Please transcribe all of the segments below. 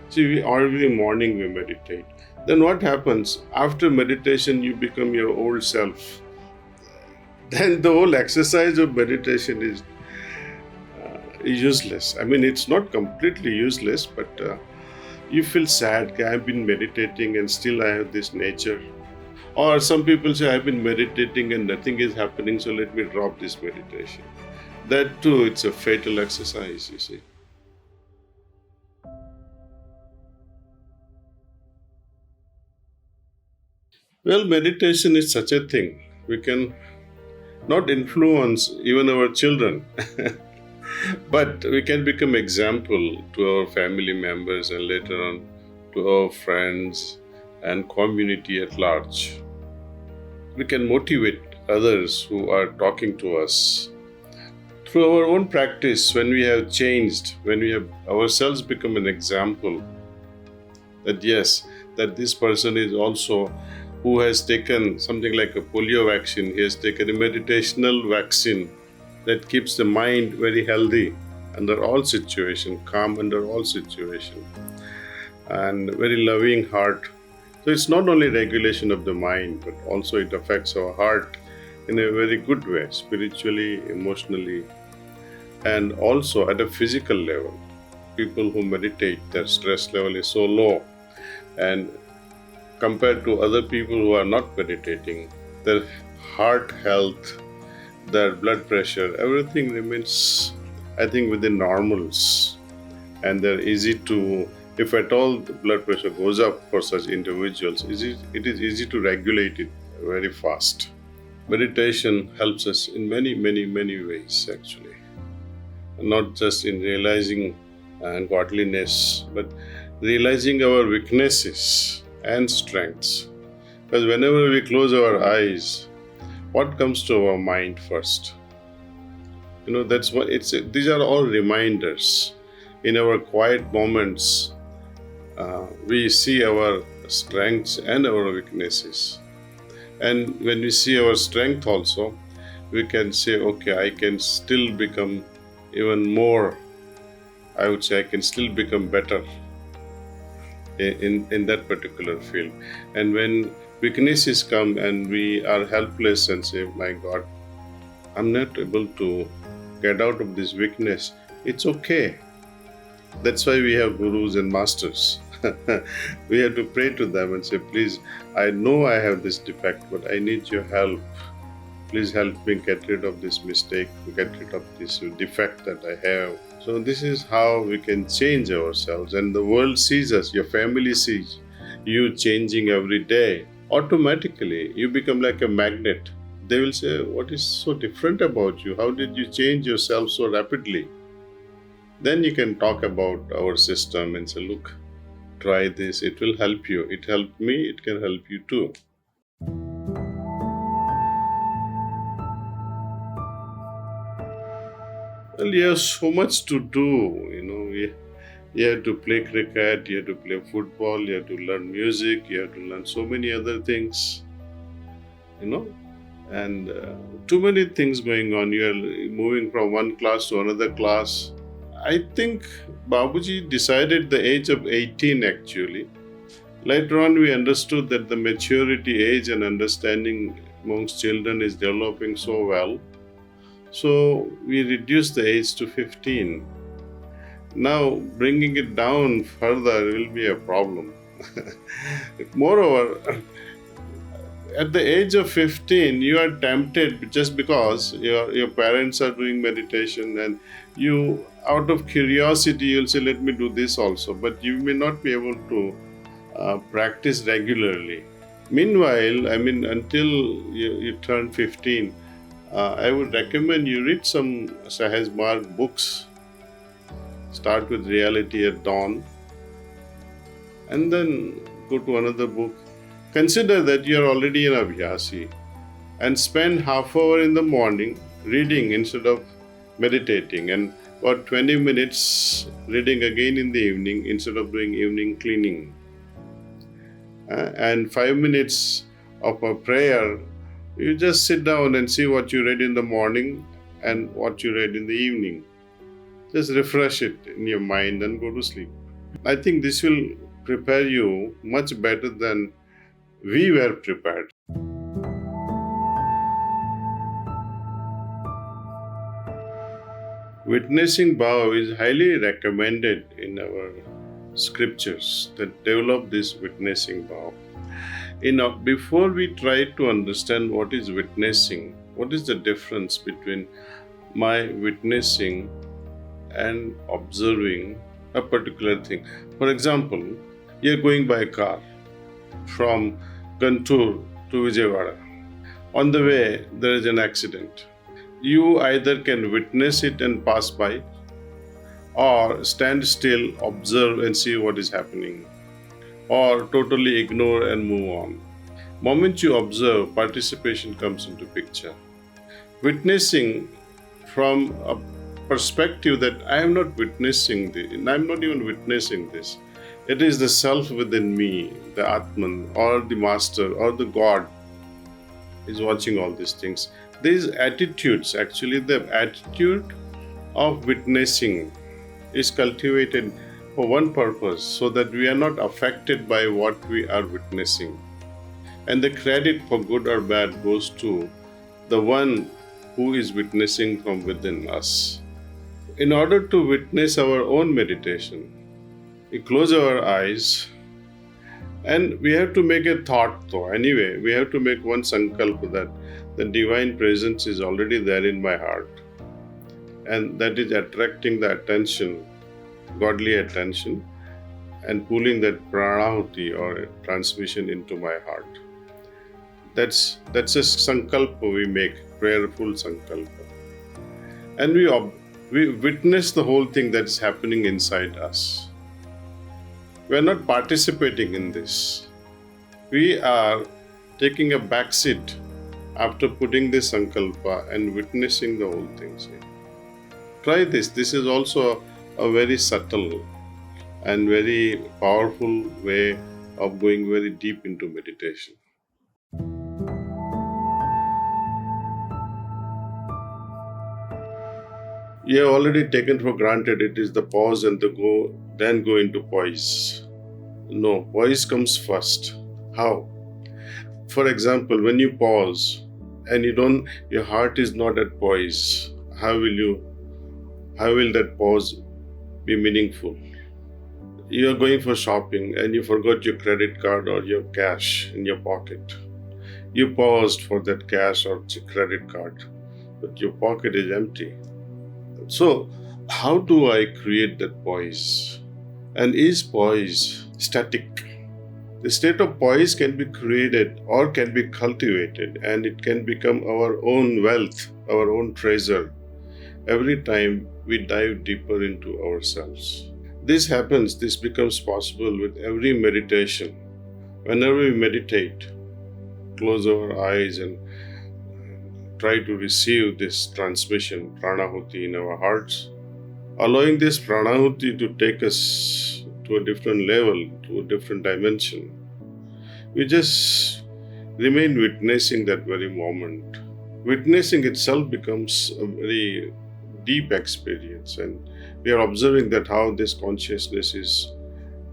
See, every morning we meditate. Then what happens? After meditation, you become your old self. Then the whole exercise of meditation is useless. I mean, it's not completely useless, but you feel sad. "Okay, I've been meditating and still I have this nature." Or some people say, "I've been meditating and nothing is happening, so let me drop this meditation." That too, it's a fatal exercise, you see. Well, meditation is such a thing. We can not influence even our children, but we can become example to our family members and later on to our friends and community at large. We can motivate others who are talking to us through our own practice. When we have changed, when we have ourselves become an example that yes, that this person is also who has taken something like a polio vaccine, he has taken a meditational vaccine that keeps the mind very healthy under all situation, calm under all situation, and very loving heart. So it's not only regulation of the mind, but also it affects our heart in a very good way, spiritually, emotionally, and also at a physical level. People who meditate, their stress level is so low, and compared to other people who are not meditating, their heart health, their blood pressure, everything remains, I think, within normals. And they're easy to, if at all the blood pressure goes up for such individuals, it is easy to regulate it very fast. Meditation helps us in many, many, many ways, actually. Not just in realizing godliness, but realizing our weaknesses and strengths. Because whenever we close our eyes, what comes to our mind first? That's what it's. These are all reminders. In our quiet moments, we see our strengths and our weaknesses. And when we see our strength also, we can say, okay, I can still become even more. I would say I can still become better in that particular field. And when weaknesses come and we are helpless and say, my God, I'm not able to get out of this weakness, it's okay. That's why we have gurus and masters. We have to pray to them and say, please, I know I have this defect, but I need your help. Please help me get rid of this mistake, get rid of this defect that I have. So this is how we can change ourselves, and the world sees us, your family sees you changing every day. Automatically, you become like a magnet. They will say, what is so different about you? How did you change yourself so rapidly? Then you can talk about our system and say, look, try this, it will help you. It helped me, it can help you too. Well, you have so much to do. You have to play cricket, you have to play football, you have to learn music, you have to learn so many other things, you know, and too many things going on. You are moving from one class to another class. I think Babuji decided the age of 18 actually. Later on, we understood that the maturity age and understanding amongst children is developing so well. So we reduced the age to 15. Now, bringing it down further will be a problem. Moreover, at the age of 15, you are tempted just because your parents are doing meditation, and you, out of curiosity, you'll say, let me do this also. But you may not be able to practice regularly. Meanwhile, I mean, until you turn 15, I would recommend you read some Sahaj Marg books. Start with Reality at Dawn, and then go to another book. Consider that you are already an Abhyasi, and spend half hour in the morning reading instead of meditating, and about 20 minutes reading again in the evening instead of doing evening cleaning. And 5 minutes of a prayer. You just sit down and see what you read in the morning and what you read in the evening. Just refresh it in your mind and go to sleep. I think this will prepare you much better than we were prepared. Witnessing bhava is highly recommended in our scriptures that develop this witnessing bhava. Before we try to understand what is witnessing, what is the difference between my witnessing and observing a particular thing. For example, you're going by car from Guntur to Vijayawada. On the way, there is an accident. You either can witness it and pass by, or stand still, observe and see what is happening, or totally ignore and move on. Moment you observe, participation comes into picture. Witnessing from a perspective that I am not witnessing this, I'm not even witnessing this. It is the self within me, the Atman or the Master or the God is watching all these things. These attitudes, actually the attitude of witnessing is cultivated for one purpose, so that we are not affected by what we are witnessing. And the credit for good or bad goes to the one who is witnessing from within us. In order to witness our own meditation, we close our eyes and we have to make a thought though. Anyway, we have to make one sankalpa that the divine presence is already there in my heart, and that is attracting the attention, godly attention, and pulling that pranahuti or transmission into my heart. That's a sankalpa we make, prayerful sankalpa. And we witness the whole thing that's happening inside us. We are not participating in this. We are taking a back seat after putting this sankalpa and witnessing the whole thing. Try this. This is also a very subtle and very powerful way of going very deep into meditation. You have already taken for granted it is the pause and the go, then go into poise. No, poise comes first. How? For example, when you pause and your heart is not at poise, how will that pause be meaningful? You are going for shopping and you forgot your credit card or your cash in your pocket. You paused for that cash or credit card, but your pocket is empty. So, how do I create that poise? And is poise static? The state of poise can be created or can be cultivated, and it can become our own wealth, our own treasure, every time we dive deeper into ourselves. This becomes possible with every meditation. Whenever we meditate, close our eyes and try to receive this transmission, pranahuti, in our hearts, allowing this pranahuti to take us to a different level, to a different dimension. We just remain witnessing that very moment. Witnessing itself becomes a very deep experience, and we are observing that how this consciousness is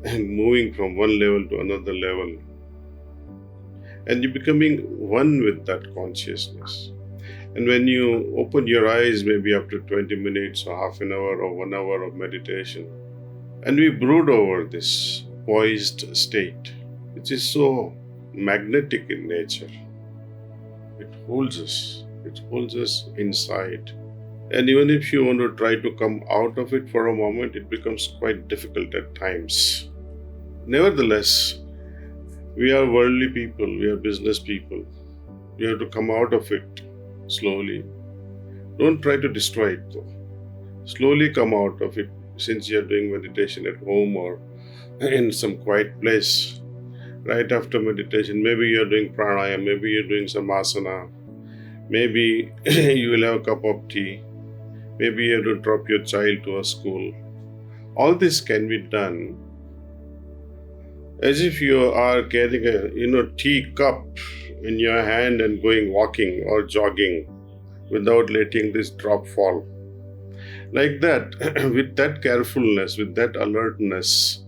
moving from one level to another level, and you're becoming one with that consciousness. And when you open your eyes, maybe after 20 minutes or half an hour or 1 hour of meditation, and we brood over this poised state, which is so magnetic in nature, it holds us inside. And even if you want to try to come out of it for a moment, it becomes quite difficult at times. Nevertheless, we are worldly people, we are business people. We have to come out of it slowly. Don't try to destroy it though. Slowly come out of it, since you are doing meditation at home or in some quiet place. Right after meditation, maybe you are doing pranayama, maybe you are doing some asana, maybe you will have a cup of tea, maybe you have to drop your child to a school. All this can be done as if you are carrying a tea cup in your hand and going walking or jogging without letting this drop fall. Like that, with that carefulness, with that alertness,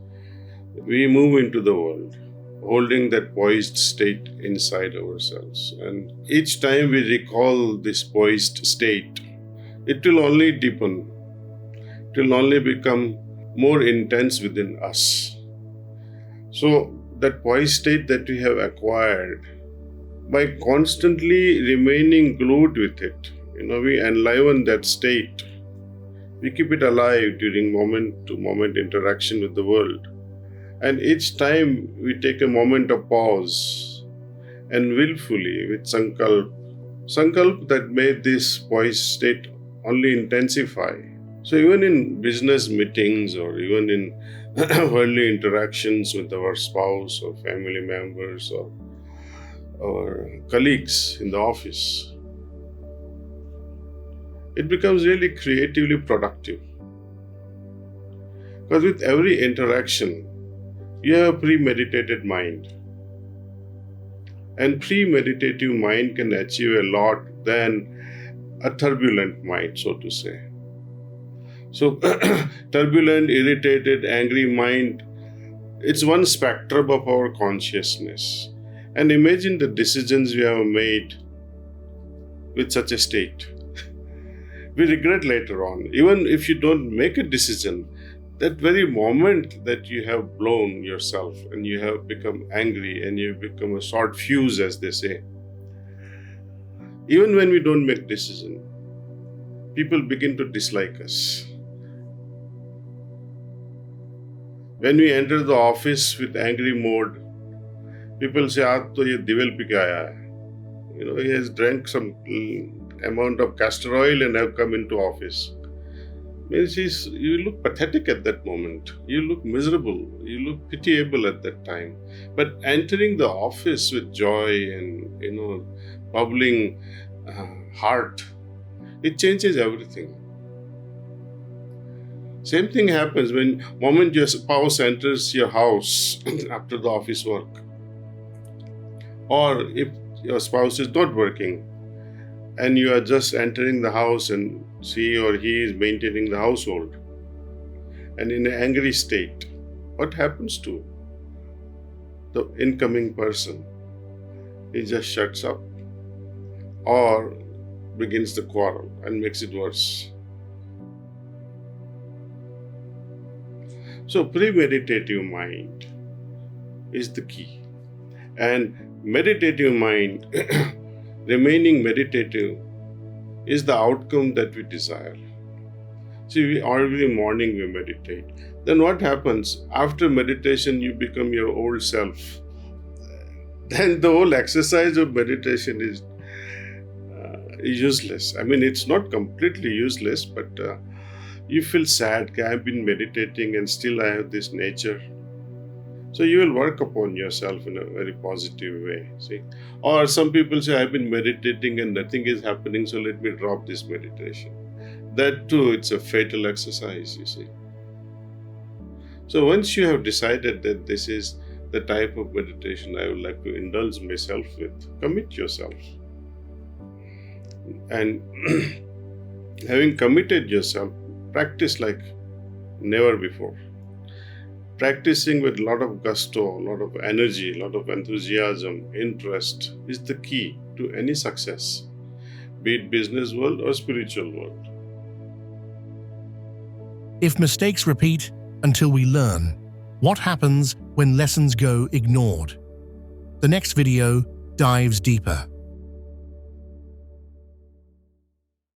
we move into the world, holding that poised state inside ourselves. And each time we recall this poised state, it will only deepen, it will only become more intense within us. So, that poised state that we have acquired, by constantly remaining glued with it, we enliven that state. We keep it alive during moment to moment interaction with the world. And each time we take a moment of pause and willfully with sankalp that made this poised state only intensify. So even in business meetings or even in worldly interactions with our spouse or family members or colleagues in the office, it becomes really creatively productive. Because with every interaction, you have a premeditated mind. And premeditative mind can achieve a lot than a turbulent mind, so to say. So, turbulent, irritated, angry mind, it's one spectrum of our consciousness. And imagine the decisions we have made with such a state. We regret later on. Even if you don't make a decision, that very moment that you have blown yourself and you have become angry and you become a short fuse, as they say, even when we don't make decision, people begin to dislike us. When we enter the office with angry mode, people say, "Aaj to ye divel pi ke aaya hai." He has drank some amount of castor oil and have come into office. Means you look pathetic at that moment. You look miserable. You look pitiable at that time. But entering the office with joy and bubbling heart, it changes everything. Same thing happens when moment your spouse enters your house after the office work, or if your spouse is not working and you are just entering the house and she or he is maintaining the household and in an angry state, what happens to the incoming person? He just shuts up or begins the quarrel and makes it worse. So premeditative mind is the key. And meditative mind, remaining meditative, is the outcome that we desire. See, every morning we meditate. Then what happens? After meditation, you become your old self. Then the whole exercise of meditation is useless. I mean, it's not completely useless, but you feel sad. I've been meditating and still I have this nature. So you will work upon yourself in a very positive way. See, or some people say, I've been meditating and nothing is happening, so let me drop this meditation. That too, it's a fatal exercise, you see. So once you have decided that this is the type of meditation I would like to indulge myself with, commit yourself. And having committed yourself, practice like never before. Practicing with a lot of gusto, a lot of energy, a lot of enthusiasm, interest is the key to any success, be it business world or spiritual world. If mistakes repeat until we learn, what happens when lessons go ignored? The next video dives deeper.